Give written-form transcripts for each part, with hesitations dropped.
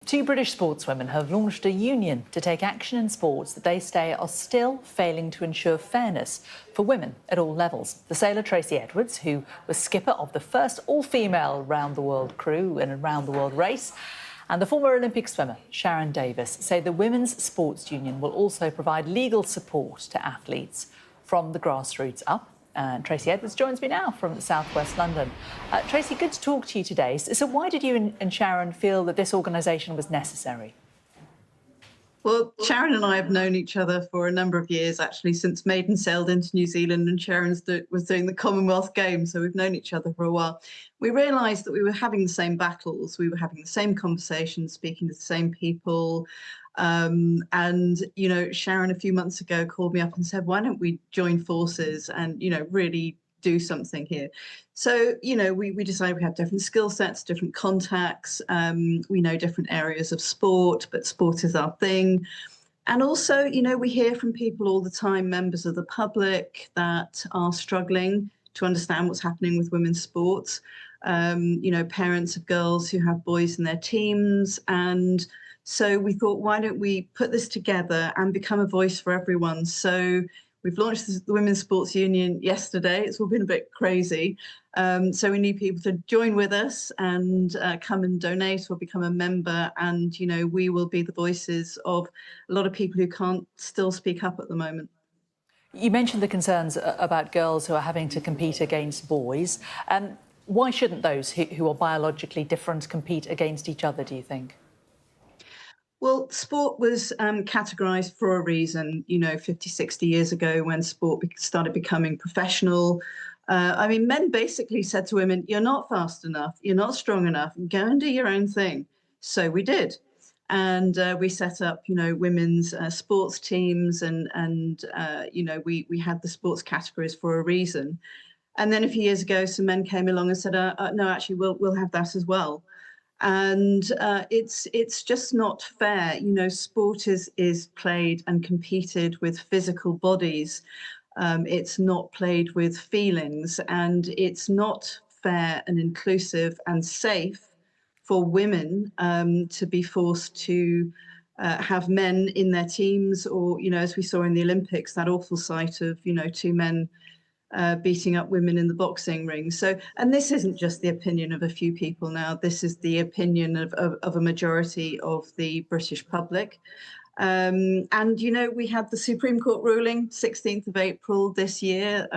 Two British sportswomen have launched a union to take action in sports that they say are still failing to ensure fairness for women at all levels. The sailor Tracy Edwards, who was skipper of the first all-female round-the-world crew in a round-the-world race, and the former Olympic swimmer Sharron Davies say the Women's Sports Union will also provide legal support to athletes from the grassroots up. And Tracy Edwards joins me now from southwest London. Tracy, good to talk to you today. So why did you and Sharron feel that this organisation was necessary? Well, Sharron and I have known each other for a number of years, actually, since Maiden sailed into New Zealand and Sharron was doing the Commonwealth Games, so we've known each other for a while. We realised that we were having the same battles, we were having the same conversations, speaking to the same people. And, you know, Sharron a few months ago called me up and said, why don't we join forces and, you know, really do something here? So, you know, we decided we have different skill sets, different contacts. We know different areas of sport, but sport is our thing. And also, you know, we hear from people all the time, members of the public, that are struggling to understand what's happening with women's sports. You know, parents of girls who have boys in their teams. And so we thought, why don't we put this together and become a voice for everyone? So we've launched the Women's Sports Union yesterday. It's all been a bit crazy. So we need people to join with us and come and donate or become a member. And, you know, we will be the voices of a lot of people who can't still speak up at the moment. You mentioned the concerns about girls who are having to compete against boys. Why shouldn't those who are biologically different compete against each other, do you think? Well, sport was categorised for a reason, you know, 50, 60 years ago when sport started becoming professional. I mean, men basically said to women, you're not fast enough, you're not strong enough, go and do your own thing. So we did. And we set up, you know, women's sports teams and you know, we had the sports categories for a reason. And then a few years ago, some men came along and said, no, actually, we'll have that as well. And it's just not fair. You know, sport is played and competed with physical bodies. It's not played with feelings, and it's not fair and inclusive and safe for women to be forced to have men in their teams, or, you know, as we saw in the Olympics, that awful sight of, you know, two men beating up women in the boxing ring. So, and this isn't just the opinion of a few people now, this is the opinion of a majority of the British public. And, you know, we had the Supreme Court ruling 16th of April this year,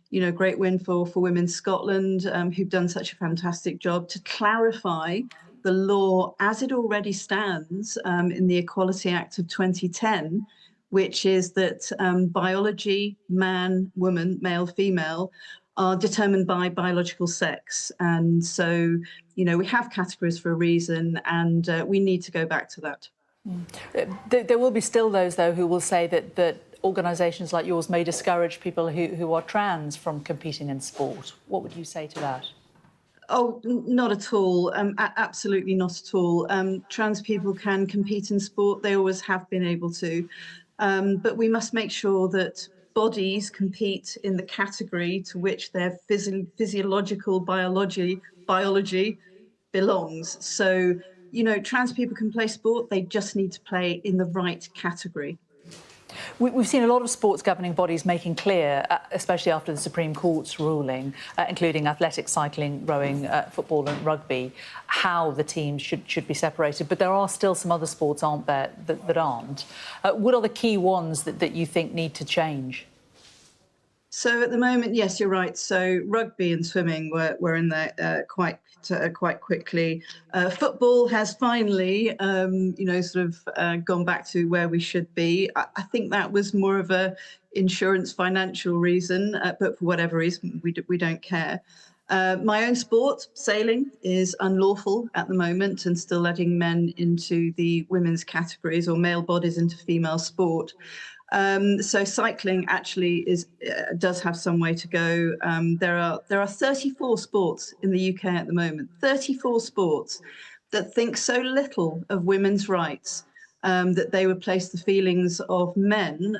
you know, great win for Women Scotland, who've done such a fantastic job to clarify the law as it already stands in the Equality Act of 2010, which is that biology, man, woman, male, female, are determined by biological sex. And so, you know, we have categories for a reason, and we need to go back to that. There will be still those, though, who will say that organisations like yours may discourage people who are trans from competing in sport. What would you say to that? Oh, not at all. Absolutely not at all. Trans people can compete in sport. They always have been able to. But we must make sure that bodies compete in the category to which their physiological biology belongs. So, you know, trans people can play sport, they just need to play in the right category. We've seen a lot of sports governing bodies making clear, especially after the Supreme Court's ruling, including athletics, cycling, rowing, football and rugby, how the teams should be separated. But there are still some other sports, aren't there, that aren't. What are the key ones that you think need to change? So at the moment, yes, you're right. So rugby and swimming were in there quite quickly. Football has finally, you know, sort of gone back to where we should be. I think that was more of a insurance financial reason, but for whatever reason, we don't care. My own sport, sailing, is unlawful at the moment and still letting men into the women's categories or male bodies into female sport. So cycling actually does have some way to go. There are 34 sports in the UK at the moment, 34 sports that think so little of women's rights that they would place the feelings of men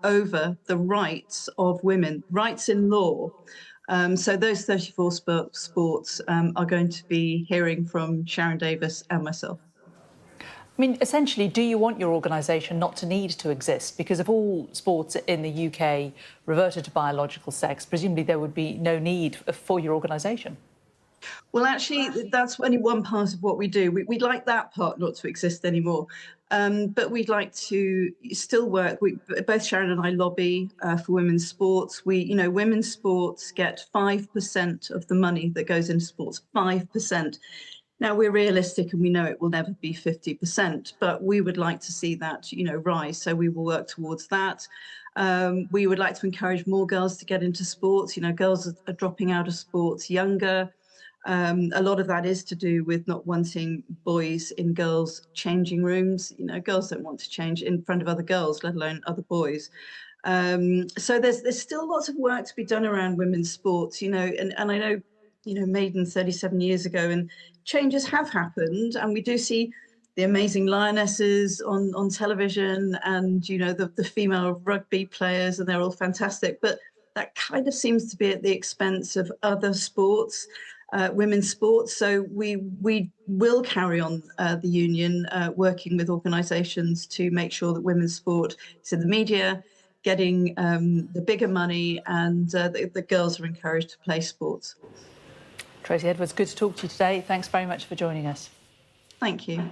over the rights of women, rights in law. So those 34 sports are going to be hearing from Sharron Davies and myself. I mean, essentially, do you want your organisation not to need to exist? Because if all sports in the UK reverted to biological sex, presumably there would be no need for your organisation. Well, actually, that's only one part of what we do. We'd like that part not to exist anymore. But we'd like to still work. Both Sharron and I lobby for women's sports. Women's sports get 5% of the money that goes into sports, 5%. Now, we're realistic and we know it will never be 50%, but we would like to see that, rise. So we will work towards that. We would like to encourage more girls to get into sports. Girls are dropping out of sports younger. A lot of that is to do with not wanting boys in girls' changing rooms. Girls don't want to change in front of other girls, let alone other boys. So there's still lots of work to be done around women's sports, and I know, Maiden 37 years ago, and changes have happened, and we do see the amazing lionesses on television, and the female rugby players, and they're all fantastic. But that kind of seems to be at the expense of other sports, women's sports. So we will carry on the union working with organisations to make sure that women's sport is in the media, getting the bigger money, and the girls are encouraged to play sports. Tracy Edwards, good to talk to you today. Thanks very much for joining us. Thank you.